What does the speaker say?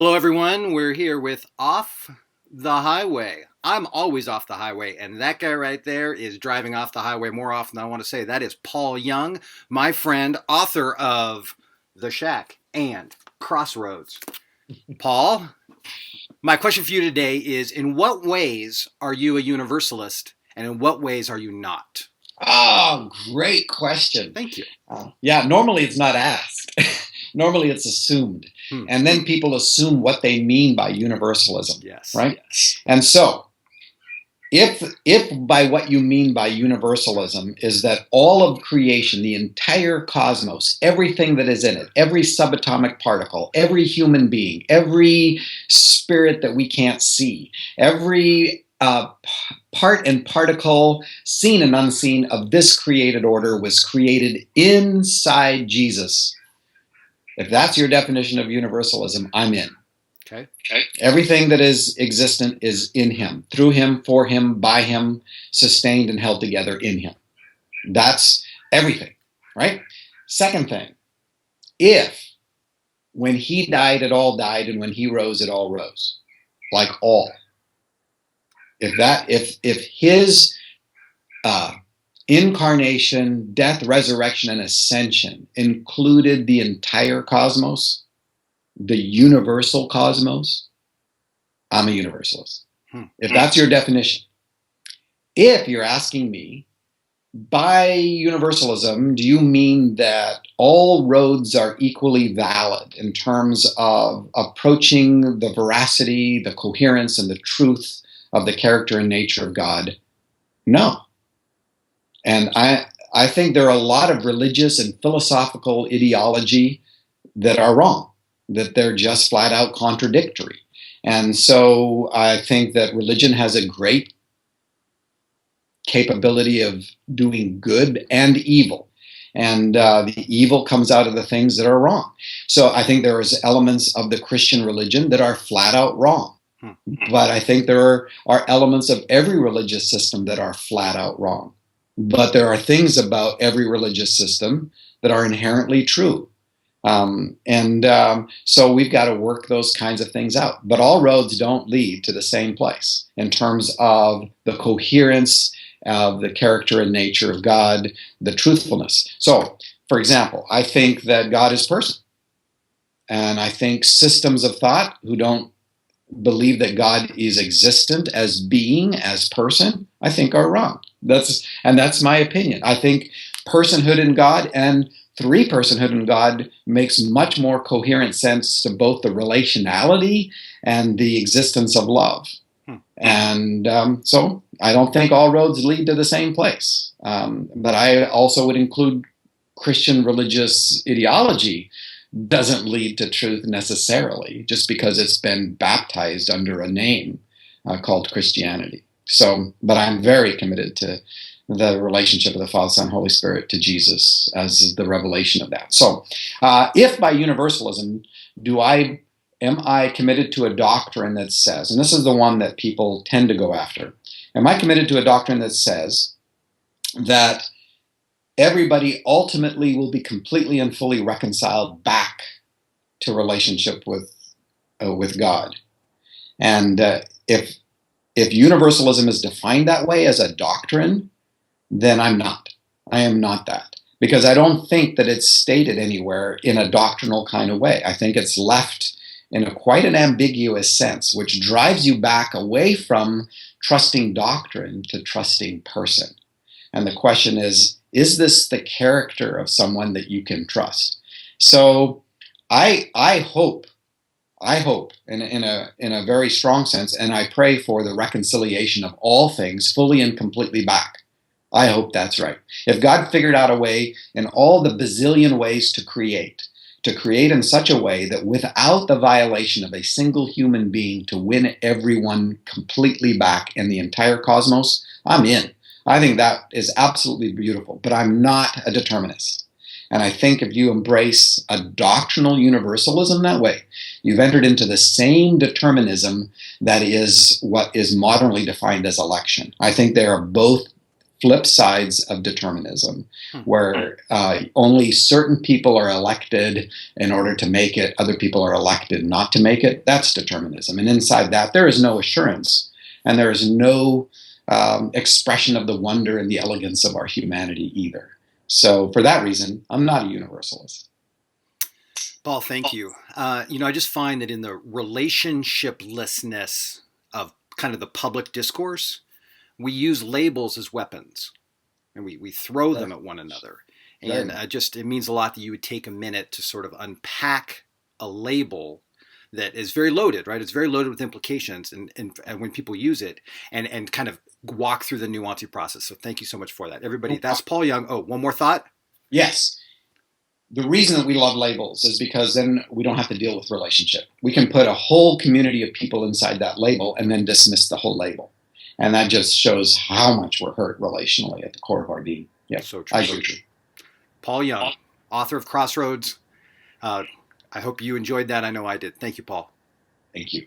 Hello, everyone. We're here with Off the Highway. I'm always off the highway, and that guy right there is driving off the highway more often than I want to say. That is Paul Young, my friend, author of The Shack and Crossroads. Paul, my question for you today is, in what ways are you a universalist, and in what ways are you not? Oh, great question. Thank you. Normally it's not asked. Normally it's assumed. And then people assume what they mean by universalism. Yes. Right? Yes. And so, if by what you mean by universalism is that all of creation, the entire cosmos, everything that is in it, every subatomic particle, every human being, every spirit that we can't see, every part and particle, seen and unseen, of this created order was created inside Jesus. If that's your definition of universalism, I'm in. Okay. Everything that is existent is in him, through him, for him, by him, sustained and held together in him. That's everything, right? Second thing, if when he died, it all died, and when he rose, it all rose, like all. If his incarnation, death, resurrection, and ascension included the entire cosmos, the universal cosmos, I'm a universalist. If that's your definition. If you're asking me, by universalism, do you mean that all roads are equally valid in terms of approaching the veracity, the coherence, and the truth of the character and nature of God? No. And I think there are a lot of religious and philosophical ideology that are wrong, that they're just flat out contradictory. And so I think that religion has a great capability of doing good and evil. And the evil comes out of the things that are wrong. So I think there is elements of the Christian religion that are flat out wrong. But I think there are elements of every religious system that are flat out wrong. But there are things about every religious system that are inherently true. So we've got to work those kinds of things out. But all roads don't lead to the same place in terms of the coherence of the character and nature of God, the truthfulness. So, for example, I think that God is person. And I think systems of thought who don't believe that God is existent as being, as person, I think are wrong. That's my opinion. I think personhood in God and three-personhood in God makes much more coherent sense to both the relationality and the existence of love. And so I don't think all roads lead to the same place. But I also would include Christian religious ideology doesn't lead to truth necessarily, just because it's been baptized under a name called Christianity. So, but I'm very committed to the relationship of the Father, Son, Holy Spirit to Jesus as the revelation of that. So, if by universalism am I committed to a doctrine that says, and this is the one that people tend to go after, am I committed to a doctrine that says that everybody ultimately will be completely and fully reconciled back to relationship with God? And if universalism is defined that way as a doctrine, then I'm not. I am not that. Because I don't think that it's stated anywhere in a doctrinal kind of way. I think it's left in quite an ambiguous sense, which drives you back away from trusting doctrine to trusting person. And the question is this the character of someone that you can trust? So I hope in a very strong sense, and I pray for the reconciliation of all things fully and completely back. I hope that's right. If God figured out a way in all the bazillion ways to create in such a way that without the violation of a single human being to win everyone completely back in the entire cosmos, I'm in. I think that is absolutely beautiful, but I'm not a determinist. And I think if you embrace a doctrinal universalism that way, you've entered into the same determinism that is what is modernly defined as election. I think they are both flip sides of determinism, Hmm. where only certain people are elected in order to make it, other people are elected not to make it. That's determinism. And inside that, there is no assurance, and there is no expression of the wonder and the elegance of our humanity either. So for that reason, I'm not a universalist. Paul, thank you. I just find that in the relationshiplessness of kind of the public discourse, we use labels as weapons, and we throw them Right. at one another. Very And much. just it means a lot that you would take a minute to sort of unpack a label that is very loaded, right? It's very loaded with implications, and when people use it, and kind of walk through the nuancing process. So thank you so much for that, everybody. No That's problem. Paul Young. Oh, one more thought. Yes. The reason that we love labels is because then we don't have to deal with relationship. We can put a whole community of people inside that label and then dismiss the whole label. And that just shows how much we're hurt relationally at the core of our being. Yeah, So true. I So agree. true. Paul Young, author of Crossroads. I hope you enjoyed that. I know I did. Thank you, Paul. Thank you.